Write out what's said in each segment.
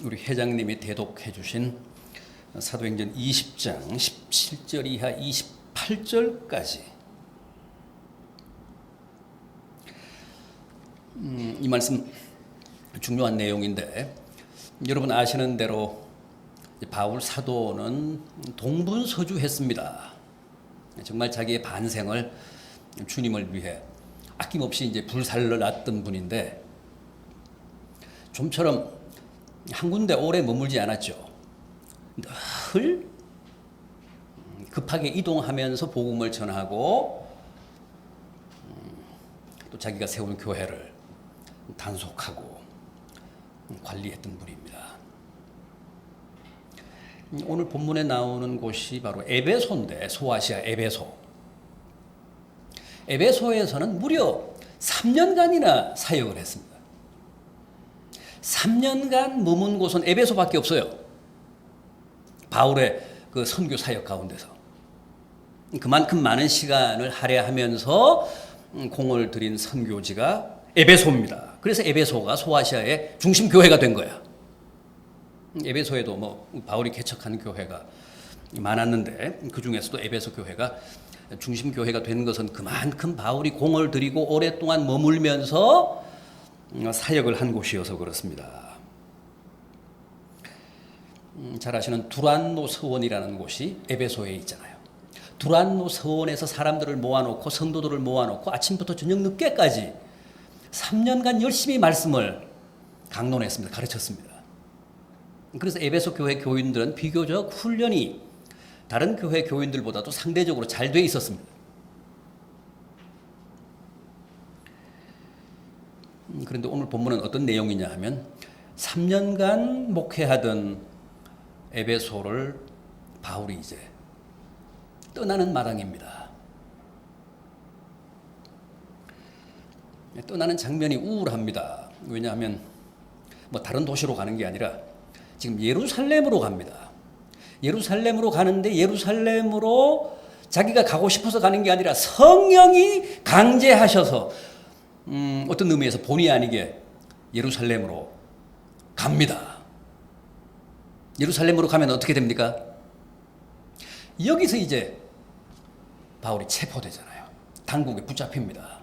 우리 회장님이 대독해 주신 사도행전 20장 17절 이하 28절까지 이 말씀 중요한 내용인데, 여러분 아시는 대로 바울 사도는 동분서주했습니다. 정말 자기의 반생을 주님을 위해 아낌없이 이제 불살러 놨던 분인데, 좀처럼 한 군데 오래 머물지 않았죠. 늘 급하게 이동하면서 복음을 전하고 또 자기가 세운 교회를 단속하고 관리했던 분입니다. 오늘 본문에 나오는 곳이 바로 에베소인데, 소아시아 에베소. 에베소에서는 무려 3년간이나 사역을 했습니다. 3년간 머문 곳은 에베소밖에 없어요. 바울의 그 선교 사역 가운데서 그만큼 많은 시간을 할애하면서 공을 들인 선교지가 에베소입니다. 그래서 에베소가 소아시아의 중심 교회가 된 거야. 에베소에도 뭐 바울이 개척한 교회가 많았는데, 그 중에서도 에베소 교회가 중심 교회가 된 것은 그만큼 바울이 공을 들이고 오랫동안 머물면서 사역을 한 곳이어서 그렇습니다. 잘 아시는 두란노 서원이라는 곳이 에베소에 있잖아요. 두란노 서원에서 사람들을 모아놓고, 성도들을 모아놓고 아침부터 저녁 늦게까지 3년간 열심히 말씀을 강론했습니다. 가르쳤습니다. 그래서 에베소 교회 교인들은 비교적 훈련이 다른 교회 교인들보다도 상대적으로 잘 돼 있었습니다. 그런데 오늘 본문은 어떤 내용이냐 하면, 3년간 목회하던 에베소를 바울이 이제 떠나는 마당입니다. 떠나는 장면이 우울합니다. 왜냐하면 뭐 다른 도시로 가는 게 아니라 지금 예루살렘으로 갑니다. 예루살렘으로 가는데, 예루살렘으로 자기가 가고 싶어서 가는 게 아니라 성령이 강제하셔서 어떤 의미에서 본의 아니게 예루살렘으로 갑니다. 예루살렘으로 가면 어떻게 됩니까? 여기서 이제 바울이 체포되잖아요. 당국에 붙잡힙니다.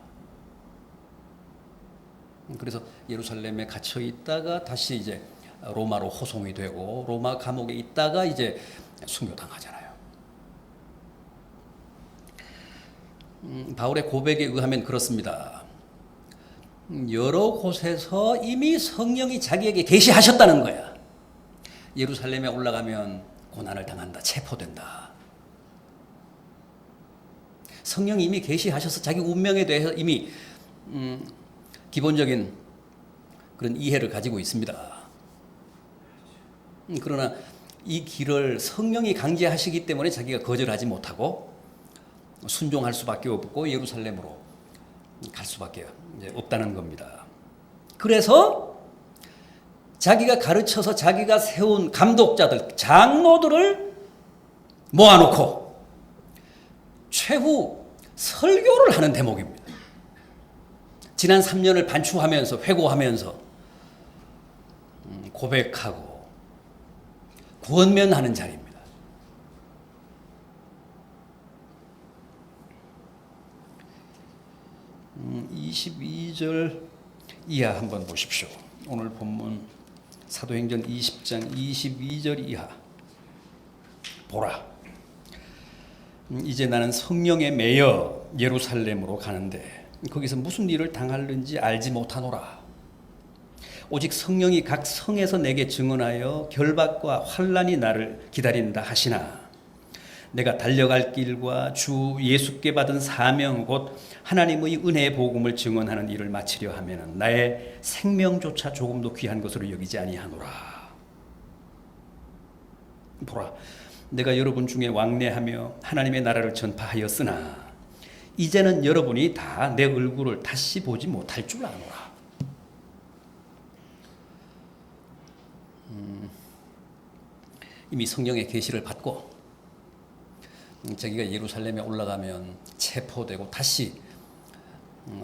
그래서 예루살렘에 갇혀 있다가 다시 이제 로마로 호송이 되고, 로마 감옥에 있다가 이제 순교당하잖아요. 바울의 고백에 의하면 그렇습니다. 여러 곳에서 이미 성령이 자기에게 계시하셨다는 거야. 예루살렘에 올라가면 고난을 당한다, 체포된다. 성령이 이미 계시하셔서 자기 운명에 대해서 이미 기본적인 그런 이해를 가지고 있습니다. 그러나 이 길을 성령이 강제하시기 때문에 자기가 거절하지 못하고 순종할 수밖에 없고 예루살렘으로 갈 수밖에 없다는 겁니다. 그래서 자기가 가르쳐서 자기가 세운 감독자들, 장로들을 모아놓고 최후 설교를 하는 대목입니다. 지난 3년을 반추하면서, 회고하면서 고백하고 구원면하는 자리입니다. 음, 22절 이하 한번 보십시오. 오늘 본문 사도행전 20장 22절 이하. 보라, 이제 나는 성령에 매여 예루살렘으로 가는데 거기서 무슨 일을 당할는지 알지 못하노라. 오직 성령이 각 성에서 내게 증언하여 결박과 환난이 나를 기다린다 하시나, 내가 달려갈 길과 주 예수께 받은 사명 곧 하나님의 은혜의 복음을 증언하는 일을 마치려 하면 나의 생명조차 조금도 귀한 것으로 여기지 아니하노라. 보라, 내가 여러분 중에 왕래하며 하나님의 나라를 전파하였으나 이제는 여러분이 다 내 얼굴을 다시 보지 못할 줄 아노라. 이미 성령의 계시를 받고 자기가 예루살렘에 올라가면 체포되고 다시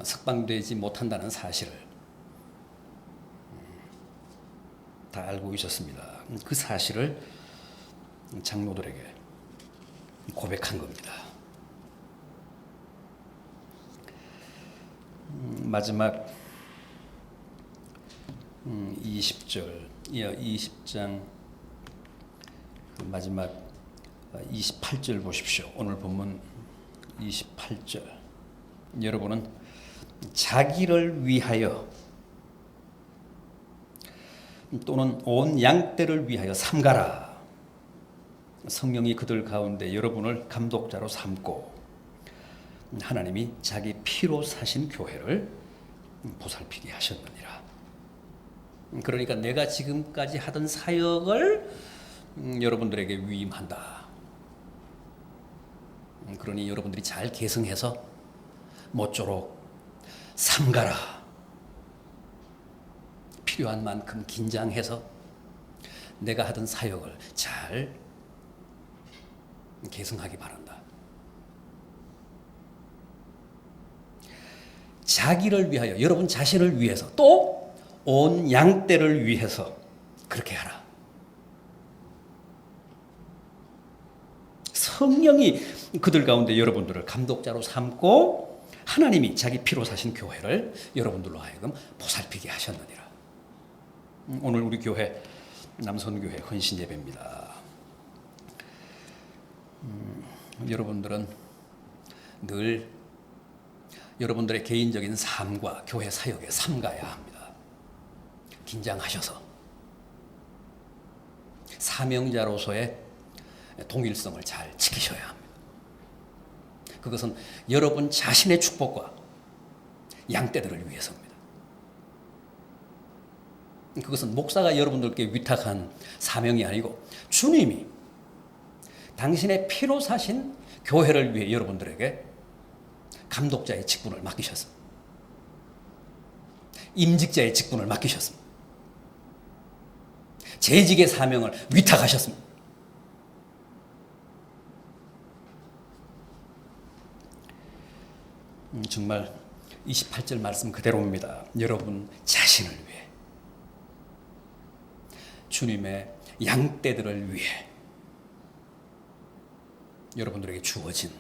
석방되지 못한다는 사실을 다 알고 있었습니다. 그 사실을 장로들에게 고백한 겁니다. 마지막 20절, 20장 마지막 28절 보십시오. 오늘 본문 28절. 여러분은 자기를 위하여 또는 온 양떼를 위하여 삼가라. 성령이 그들 가운데 여러분을 감독자로 삼고 하나님이 자기 피로 사신 교회를 보살피게 하셨느니라. 그러니까 내가 지금까지 하던 사역을 여러분들에게 위임한다. 그러니 여러분들이 잘 계승해서 모쪼록 삼가라. 필요한 만큼 긴장해서 내가 하던 사역을 잘 계승하기 바란다. 자기를 위하여, 여러분 자신을 위해서, 또 온 양떼를 위해서 그렇게 하라. 성령이 그들 가운데 여러분들을 감독자로 삼고 하나님이 자기 피로 사신 교회를 여러분들로 하여금 보살피게 하셨느니라. 오늘 우리 교회 남선교회 헌신 예배입니다. 여러분들은 늘 여러분들의 개인적인 삶과 교회 사역에 삼가야 합니다. 긴장하셔서 사명자로서의 동일성을 잘 지키셔야 합니다. 그것은 여러분 자신의 축복과 양떼들을 위해서입니다. 그것은 목사가 여러분들께 위탁한 사명이 아니고 주님이 당신의 피로 사신 교회를 위해 여러분들에게 감독자의 직분을 맡기셨습니다. 임직자의 직분을 맡기셨습니다. 재직의 사명을 위탁하셨습니다. 정말 28절 말씀 그대로입니다. 여러분 자신을 위해, 주님의 양떼들을 위해 여러분들에게 주어진,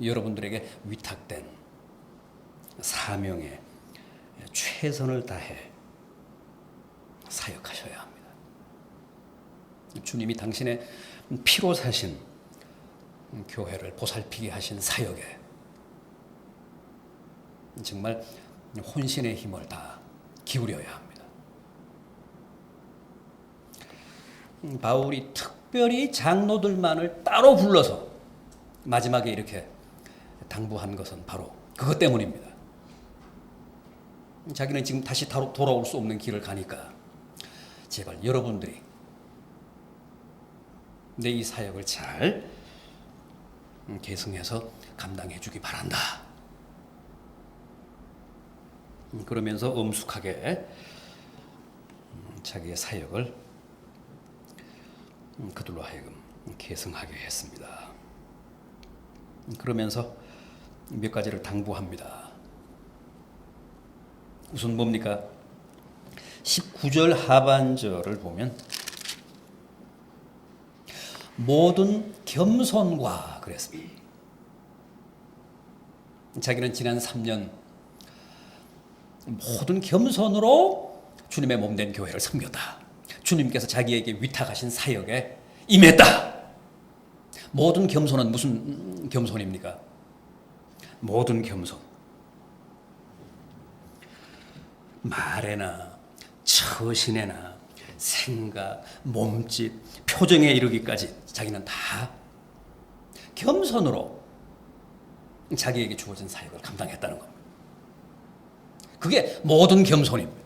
여러분들에게 위탁된 사명에 최선을 다해 사역하셔야 합니다. 주님이 당신의 피로 사신 교회를 보살피게 하신 사역에 정말 혼신의 힘을 다 기울여야 합니다. 바울이 특별히 장로들만을 따로 불러서 마지막에 이렇게 당부한 것은 바로 그것 때문입니다. 자기는 지금 다시 돌아올 수 없는 길을 가니까 제발 여러분들이 내 이 사역을 잘 계승해서 감당해 주기 바란다. 그러면서 엄숙하게 자기의 사역을 그들로 하여금 계승하게 했습니다. 그러면서 몇 가지를 당부합니다. 우선 뭡니까? 19절 하반절을 보면 모든 겸손과 그랬습니다. 자기는 지난 3년 모든 겸손으로 주님의 몸된 교회를 섬겼다. 주님께서 자기에게 위탁하신 사역에 임했다. 모든 겸손은 무슨 겸손입니까? 모든 겸손. 말에나 처신에나 생각, 몸짓, 표정에 이르기까지 자기는 다 겸손으로 자기에게 주어진 사역을 감당했다는 겁니다. 그게 모든 겸손입니다.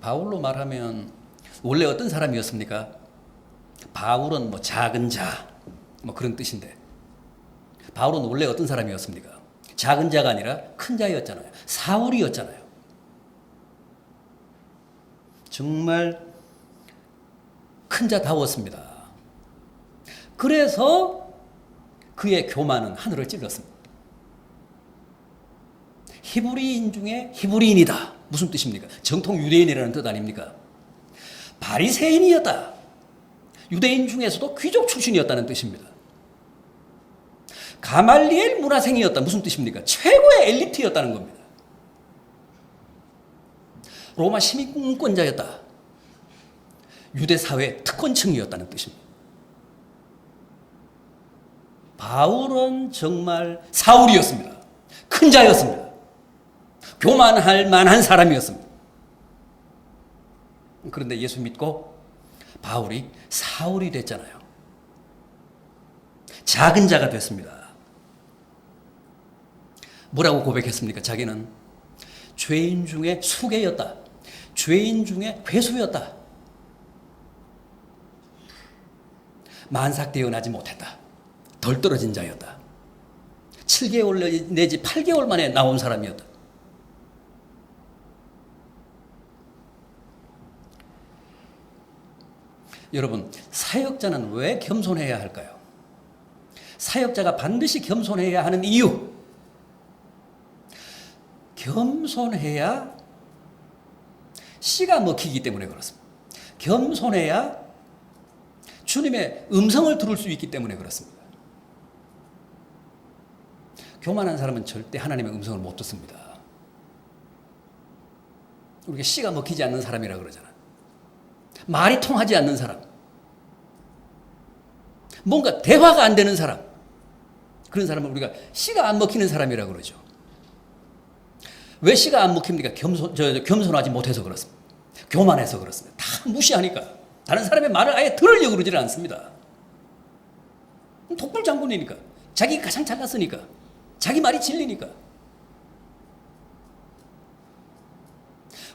바울로 말하면 원래 어떤 사람이었습니까? 바울은 뭐 작은 자, 뭐 그런 뜻인데 바울은 원래 어떤 사람이었습니까? 작은 자가 아니라 큰 자였잖아요. 사울이었잖아요. 정말 큰 자다웠습니다. 그래서 그의 교만은 하늘을 찔렀습니다. 히브리인 중에 히브리인이다. 무슨 뜻입니까? 정통 유대인이라는 뜻 아닙니까? 바리새인이었다. 유대인 중에서도 귀족 출신이었다는 뜻입니다. 가말리엘 문화생이었다. 무슨 뜻입니까? 최고의 엘리트였다는 겁니다. 로마 시민권자였다. 유대 사회 특권층이었다는 뜻입니다. 바울은 정말 사울이었습니다. 큰 자였습니다. 교만할 만한 사람이었습니다. 그런데 예수 믿고 바울이 사울이 됐잖아요. 작은 자가 됐습니다. 뭐라고 고백했습니까? 자기는 죄인 중에 수괴였다. 죄인 중에 괴수였다. 만삭 태어나지 못했다. 덜 떨어진 자였다. 7개월 내지 8개월 만에 나온 사람이었다. 여러분, 사역자는 왜 겸손해야 할까요? 사역자가 반드시 겸손해야 하는 이유. 겸손해야 씨가 먹히기 때문에 그렇습니다. 겸손해야 주님의 음성을 들을 수 있기 때문에 그렇습니다. 교만한 사람은 절대 하나님의 음성을 못 듣습니다. 우리가 씨가 먹히지 않는 사람이라 그러잖아. 말이 통하지 않는 사람. 뭔가 대화가 안 되는 사람. 그런 사람을 우리가 씨가 안 먹히는 사람이라 그러죠. 왜 씨가 안 먹힙니까? 겸손하지 못해서 그렇습니다. 교만해서 그렇습니다. 다 무시하니까. 다른 사람의 말을 아예 들으려고 그러지는 않습니다. 독불장군이니까. 자기가 가장 잘났으니까. 자기 말이 진리니까.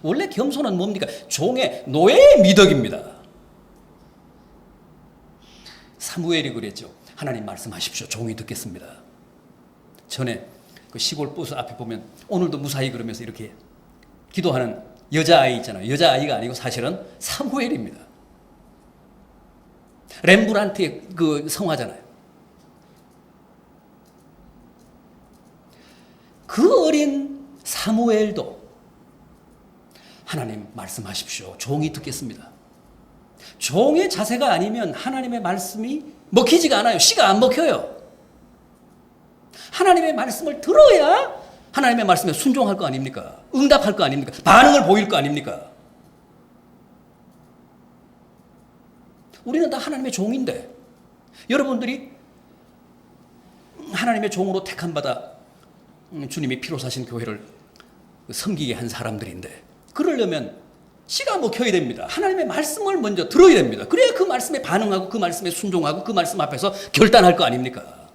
원래 겸손은 뭡니까? 종의 노예의 미덕입니다. 사무엘이 그랬죠. 하나님 말씀하십시오. 종이 듣겠습니다. 전에 그 시골 버스 앞에 보면 오늘도 무사히 그러면서 이렇게 기도하는 여자아이 있잖아요. 여자아이가 아니고 사실은 사무엘입니다. 렘브란트의 그 성화잖아요. 그 어린 사무엘도 하나님 말씀하십시오. 종이 듣겠습니다. 종의 자세가 아니면 하나님의 말씀이 먹히지가 않아요. 씨가 안 먹혀요. 하나님의 말씀을 들어야 하나님의 말씀에 순종할 거 아닙니까? 응답할 거 아닙니까? 반응을 보일 거 아닙니까? 우리는 다 하나님의 종인데 여러분들이 하나님의 종으로 택함받아 주님이 피로 사신 교회를 섬기게 한 사람들인데 그러려면 씨가 먹혀야 됩니다. 하나님의 말씀을 먼저 들어야 됩니다. 그래야 그 말씀에 반응하고 그 말씀에 순종하고 그 말씀 앞에서 결단할 거 아닙니까?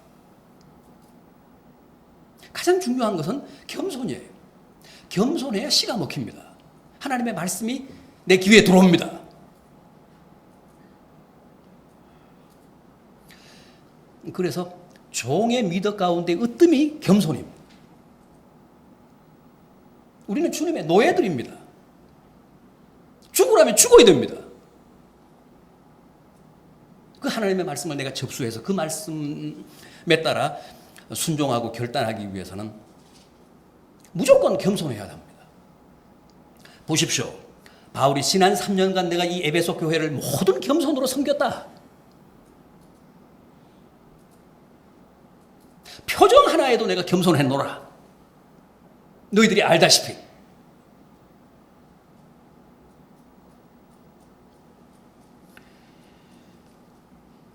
가장 중요한 것은 겸손이에요. 겸손해야 씨가 먹힙니다. 하나님의 말씀이 내 귀에 들어옵니다. 그래서 종의 미덕 가운데 으뜸이 겸손입니다. 우리는 주님의 노예들입니다. 죽으라면 죽어야 됩니다. 그 하나님의 말씀을 내가 접수해서 그 말씀에 따라 순종하고 결단하기 위해서는 무조건 겸손해야 합니다. 보십시오. 바울이 지난 3년간 내가 이 에베소 교회를 모든 겸손으로 섬겼다. 표정 하나에도 내가 겸손했노라. 너희들이 알다시피.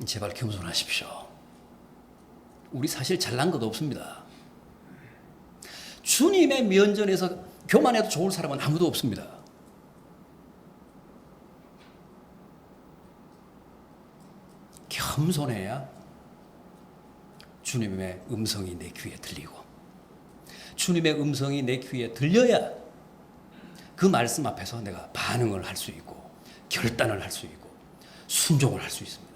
제발 겸손하십시오. 우리 사실 잘난 것 없습니다. 주님의 면전에서 교만해도 좋을 사람은 아무도 없습니다. 겸손해야 주님의 음성이 내 귀에 들리고 주님의 음성이 내 귀에 들려야 그 말씀 앞에서 내가 반응을 할 수 있고 결단을 할 수 있고 순종을 할 수 있습니다.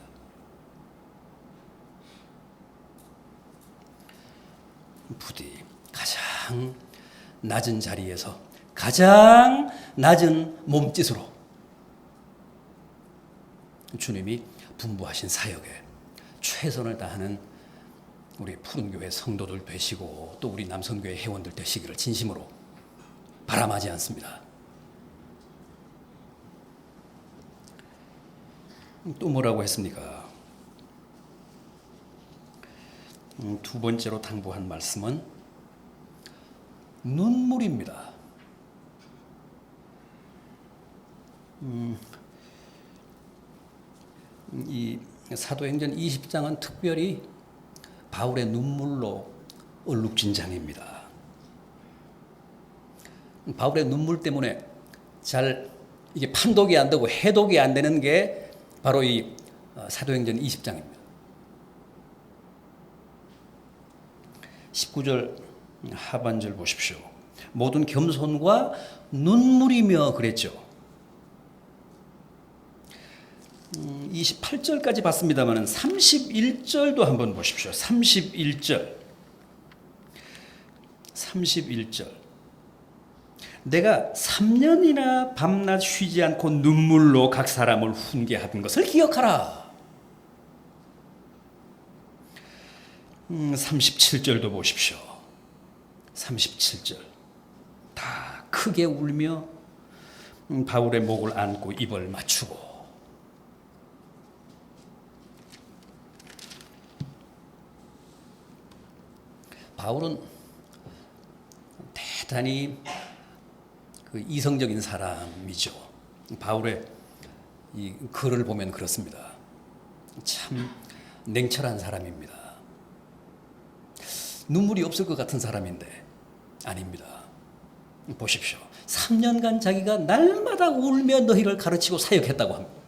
부디 가장 낮은 자리에서 가장 낮은 몸짓으로 주님이 분부하신 사역에 최선을 다하는 우리 푸른교회 성도들 되시고 또 우리 남성교회 회원들 되시기를 진심으로 바람하지 않습니다. 또 뭐라고 했습니까? 두 번째로 당부한 말씀은 눈물입니다. 이 사도행전 20장은 특별히 바울의 눈물로 얼룩진 장입니다. 바울의 눈물 때문에 잘 이게 판독이 안 되고 해독이 안 되는 게 바로 이 사도행전 20장입니다. 19절 하반절 보십시오. 모든 겸손과 눈물이며 그랬죠. 28절까지 봤습니다만 31절도 한번 보십시오. 31절. 내가 3년이나 밤낮 쉬지 않고 눈물로 각 사람을 훈계하던 것을 기억하라. 37절도 보십시오. 37절. 다 크게 울며 바울의 목을 안고 입을 맞추고 바울은 대단히 이성적인 사람이죠. 바울의 이 글을 보면 그렇습니다. 참 냉철한 사람입니다. 눈물이 없을 것 같은 사람인데 아닙니다. 보십시오. 3년간 자기가 날마다 울며 너희를 가르치고 사역했다고 합니다.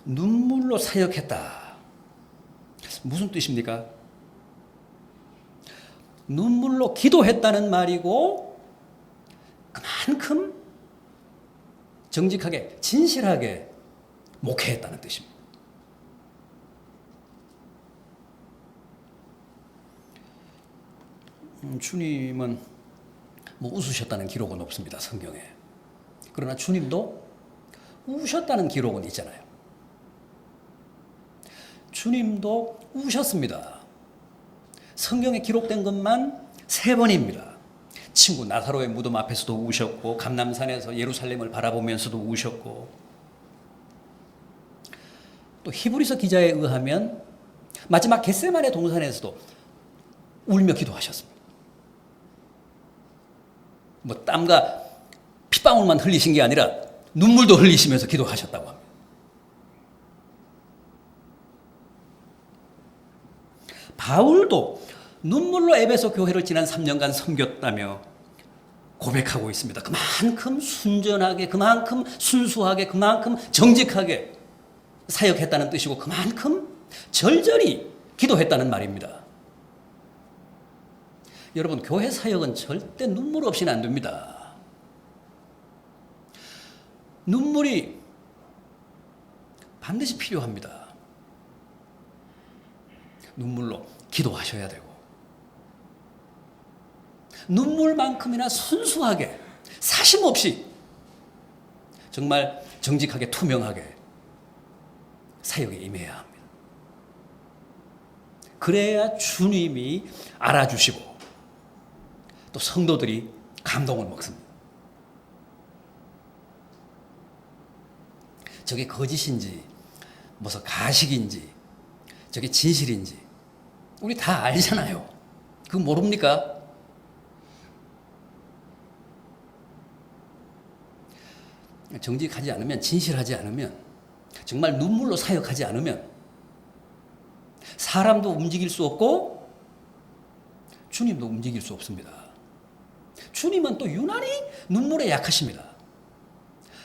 눈물로 사역했다. 무슨 뜻입니까? 눈물로 기도했다는 말이고 그만큼 정직하게 진실하게 목회했다는 뜻입니다. 주님은 뭐 웃으셨다는 기록은 없습니다. 성경에. 그러나 주님도 우셨다는 기록은 있잖아요. 주님도 우셨습니다. 성경에 기록된 것만 3번입니다. 친구 나사로의 무덤 앞에서도 우셨고 감람산에서 예루살렘을 바라보면서도 우셨고 또 히브리서 기자에 의하면 마지막 겟세마네 동산에서도 울며 기도하셨습니다. 뭐 땀과 핏방울만 흘리신 게 아니라 눈물도 흘리시면서 기도하셨다고 합니다. 바울도 눈물로 에베소 교회를 지난 3년간 섬겼다며 고백하고 있습니다. 그만큼 순전하게, 그만큼 순수하게, 그만큼 정직하게 사역했다는 뜻이고 그만큼 절절히 기도했다는 말입니다. 여러분, 교회 사역은 절대 눈물 없이는 안 됩니다. 눈물이 반드시 필요합니다. 눈물로 기도하셔야 되고 눈물만큼이나 순수하게 사심 없이 정말 정직하게 투명하게 사역에 임해야 합니다. 그래야 주님이 알아주시고 또 성도들이 감동을 먹습니다. 저게 거짓인지 무슨 가식인지 저게 진실인지 우리 다 알잖아요. 그거 모릅니까? 정직하지 않으면, 진실하지 않으면, 정말 눈물로 사역하지 않으면 사람도 움직일 수 없고 주님도 움직일 수 없습니다. 주님은 또 유난히 눈물에 약하십니다.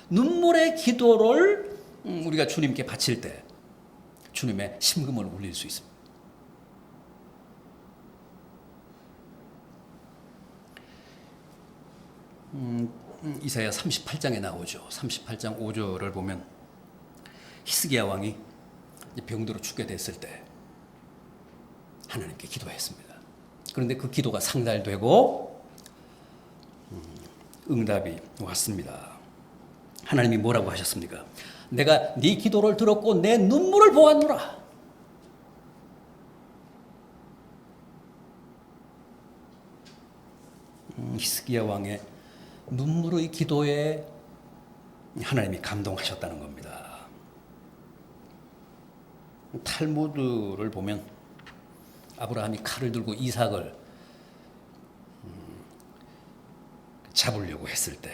눈물의 기도를 우리가 주님께 바칠 때 주님의 심금을 울릴 수 있습니다. 이사야 38장에 나오죠. 38장 5절을 보면 히스기야 왕이 병들어 죽게 됐을 때 하나님께 기도했습니다. 그런데 그 기도가 상달되고 응답이 왔습니다. 하나님이 뭐라고 하셨습니까? 내가 네 기도를 들었고 내 눈물을 보았노라. 히스기야 왕의 눈물의 기도에 하나님이 감동하셨다는 겁니다. 탈무드를 보면 아브라함이 칼을 들고 이삭을 잡으려고 했을 때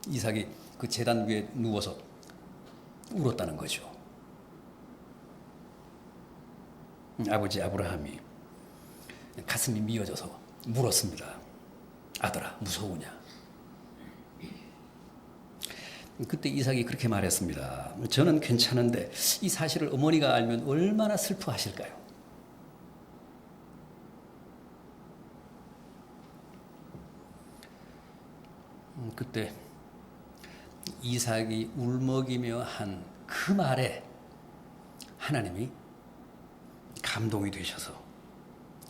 이삭이 그 제단 위에 누워서 울었다는 거죠. 아버지 아브라함이 가슴이 미어져서 물었습니다. 아들아, 무서우냐? 그때 이삭이 그렇게 말했습니다. 저는 괜찮은데 이 사실을 어머니가 알면 얼마나 슬퍼하실까요? 그때 이삭이 울먹이며 한 그 말에 하나님이 감동이 되셔서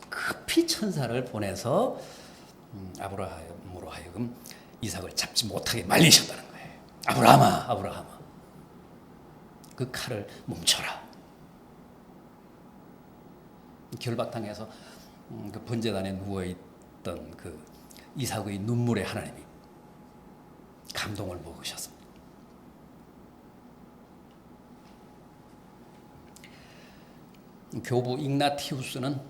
급히 천사를 보내서 아브라함으로 하여금 이삭을 잡지 못하게 말리셨다는 거예요. 아브라함아, 아브라함아, 그 칼을 멈춰라. 결박당해서 그 번제단에 누워있던 그 이삭의 눈물에 하나님이 감동을 먹으셨습니다. 교부 ig나티우스는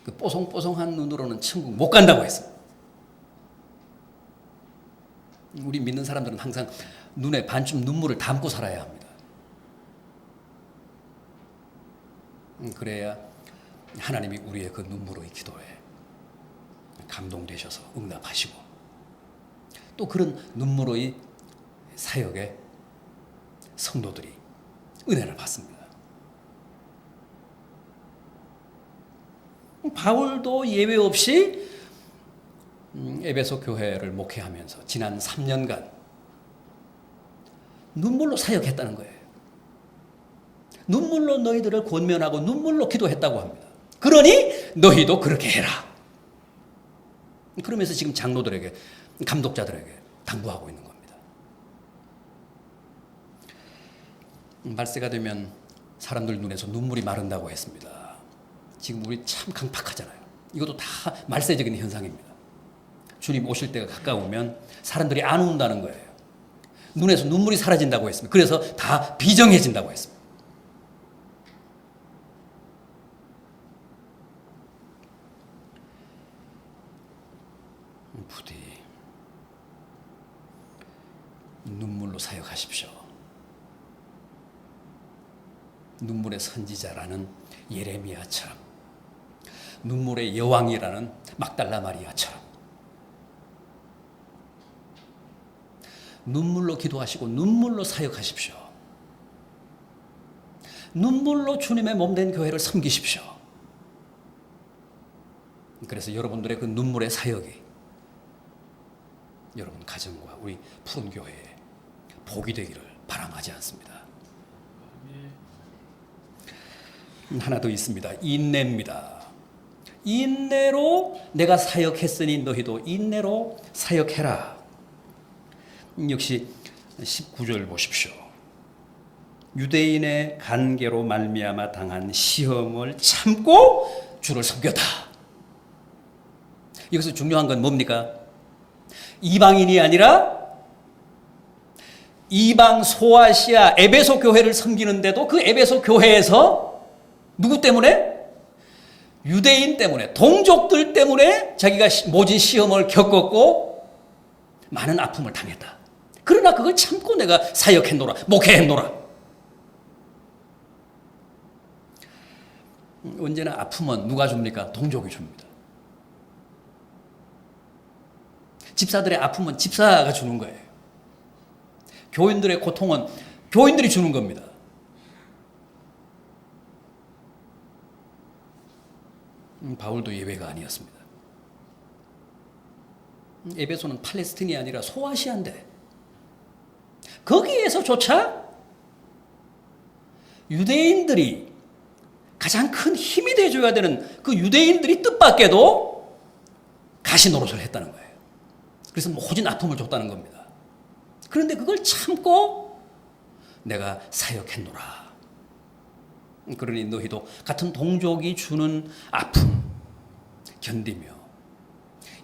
그 뽀송뽀송한 눈으로는 천국 못 간다고 했습니다. 우리 믿는 사람들은 항상 눈에 반쯤 눈물을 담고 살아야 합니다. 그래야 하나님이 우리의 그 눈물의 기도에 감동되셔서 응답하시고 또 그런 눈물의 사역에 성도들이 은혜를 받습니다. 바울도 예외 없이 에베소 교회를 목회하면서 지난 3년간 눈물로 사역했다는 거예요. 눈물로 너희들을 권면하고 눈물로 기도했다고 합니다. 그러니 너희도 그렇게 해라. 그러면서 지금 장로들에게, 감독자들에게 당부하고 있는 겁니다. 말세가 되면 사람들 눈에서 눈물이 마른다고 했습니다. 지금 우리 참 강팍하잖아요. 이것도 다 말세적인 현상입니다. 주님 오실 때가 가까우면 사람들이 안 운다는 거예요. 눈에서 눈물이 사라진다고 했습니다. 그래서 다 비정해진다고 했습니다. 부디 눈물로 사역하십시오. 눈물의 선지자라는 예레미야처럼, 눈물의 여왕이라는 막달라 마리아처럼 눈물로 기도하시고 눈물로 사역하십시오. 눈물로 주님의 몸된 교회를 섬기십시오. 그래서 여러분들의 그 눈물의 사역이 여러분 가정과 우리 푸른 교회에 복이 되기를 바람하지 않습니다. 하나 더 있습니다. 인내입니다. 인내로 내가 사역했으니 너희도 인내로 사역해라. 역시 19절 보십시오. 유대인의 간계로 말미암아 당한 시험을 참고 주를 섬겼다. 여기서 중요한 건 뭡니까? 이방인이 아니라 이방 소아시아 에베소 교회를 섬기는데도 그 에베소 교회에서 누구 때문에? 유대인 때문에, 동족들 때문에 자기가 모진 시험을 겪었고 많은 아픔을 당했다. 그러나 그걸 참고 내가 사역했노라, 목회했노라. 언제나 아픔은 누가 줍니까? 동족이 줍니다. 집사들의 아픔은 집사가 주는 거예요. 교인들의 고통은 교인들이 주는 겁니다. 바울도 예외가 아니었습니다. 에베소는 팔레스틴이 아니라 소아시아인데 거기에서조차 유대인들이 가장 큰 힘이 돼줘야 되는 그 유대인들이 뜻밖에도 가시 노릇을 했다는 거예요. 그래서 모진 아픔을 줬다는 겁니다. 그런데 그걸 참고 내가 사역했노라. 그러니 너희도 같은 동족이 주는 아픔 견디며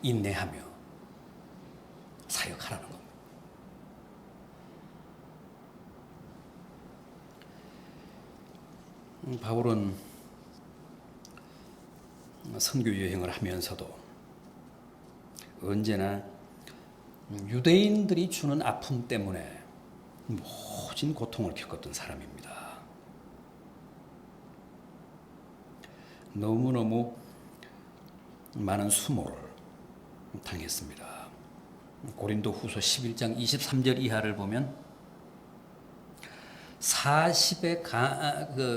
인내하며 사역하라는 겁니다. 바울은 선교 여행을 하면서도 언제나 유대인들이 주는 아픔 때문에 모진 고통을 겪었던 사람입니다. 너무너무 많은 수모를 당했습니다. 고린도 후서 11장 23절 이하를 보면 40의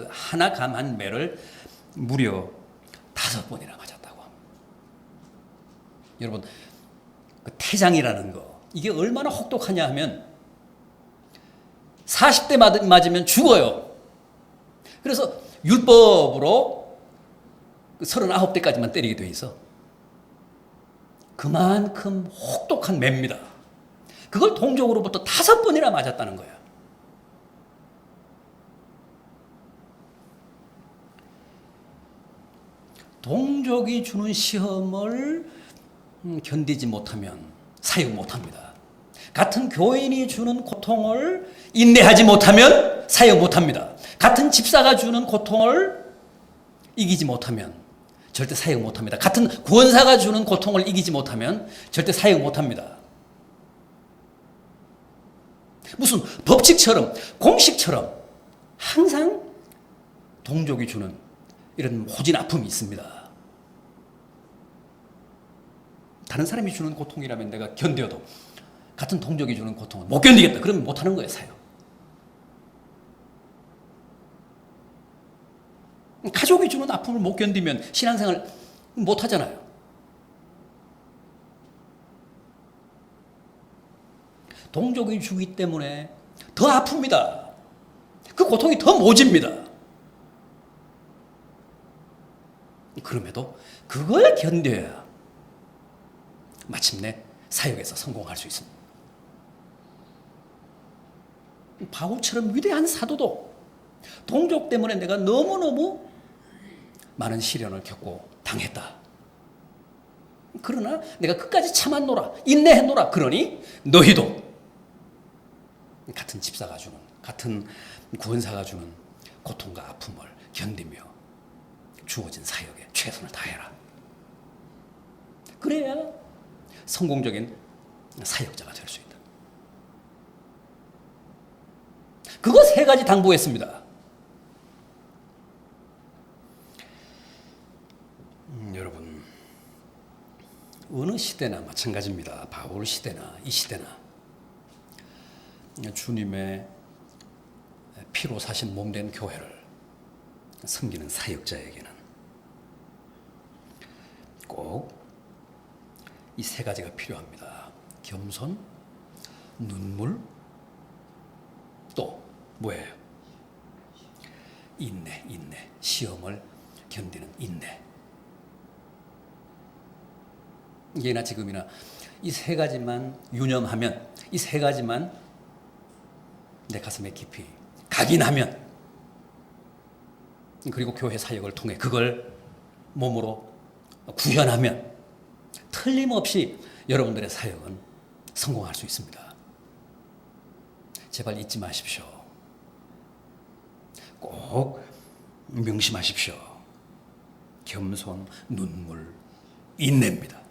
하나 감한 매를 무려 5번이나 맞았다고 합니다. 여러분, 그 태장이라는 거 이게 얼마나 혹독하냐 하면 40대 맞으면 죽어요. 그래서 율법으로 39대까지만 때리게 돼 있어. 그만큼 혹독한 매입니다. 그걸 동족으로부터 5번이나 맞았다는 거야. 동족이 주는 시험을 견디지 못하면 사역 못합니다. 같은 교인이 주는 고통을 인내하지 못하면 사역 못합니다. 같은 집사가 주는 고통을 이기지 못하면 절대 사역 못합니다. 같은 구원사가 주는 고통을 이기지 못하면 절대 사역 못합니다. 무슨 법칙처럼 공식처럼 항상 동족이 주는 이런 모진 아픔이 있습니다. 다른 사람이 주는 고통이라면 내가 견뎌도 같은 동족이 주는 고통은 못 견디겠다. 그러면 못하는 거예요, 사역. 가족이 주는 아픔을 못 견디면 신앙생활 못 하잖아요. 동족이 주기 때문에 더 아픕니다. 그 고통이 더 모집니다. 그럼에도 그걸 견뎌야 마침내 사역에서 성공할 수 있습니다. 바울처럼 위대한 사도도 동족 때문에 내가 너무너무 많은 시련을 겪고 당했다. 그러나 내가 끝까지 참았노라, 인내했노라. 그러니 너희도 같은 집사가 주는, 같은 구원사가 주는 고통과 아픔을 견디며 주어진 사역에 최선을 다해라. 그래야 성공적인 사역자가 될 수 있다. 그거 3가지 당부했습니다. 여러분, 어느 시대나 마찬가지입니다. 바울 시대나 이 시대나 주님의 피로 사신 몸된 교회를 섬기는 사역자에게는 꼭 이 3가지가 필요합니다. 겸손, 눈물, 또 뭐예요? 인내. 시험을 견디는 인내. 예나 지금이나 이 3가지만 유념하면, 이 3가지만 내 가슴에 깊이 각인하면, 그리고 교회 사역을 통해 그걸 몸으로 구현하면 틀림없이 여러분들의 사역은 성공할 수 있습니다. 제발 잊지 마십시오. 꼭 명심하십시오. 겸손, 눈물, 인내입니다.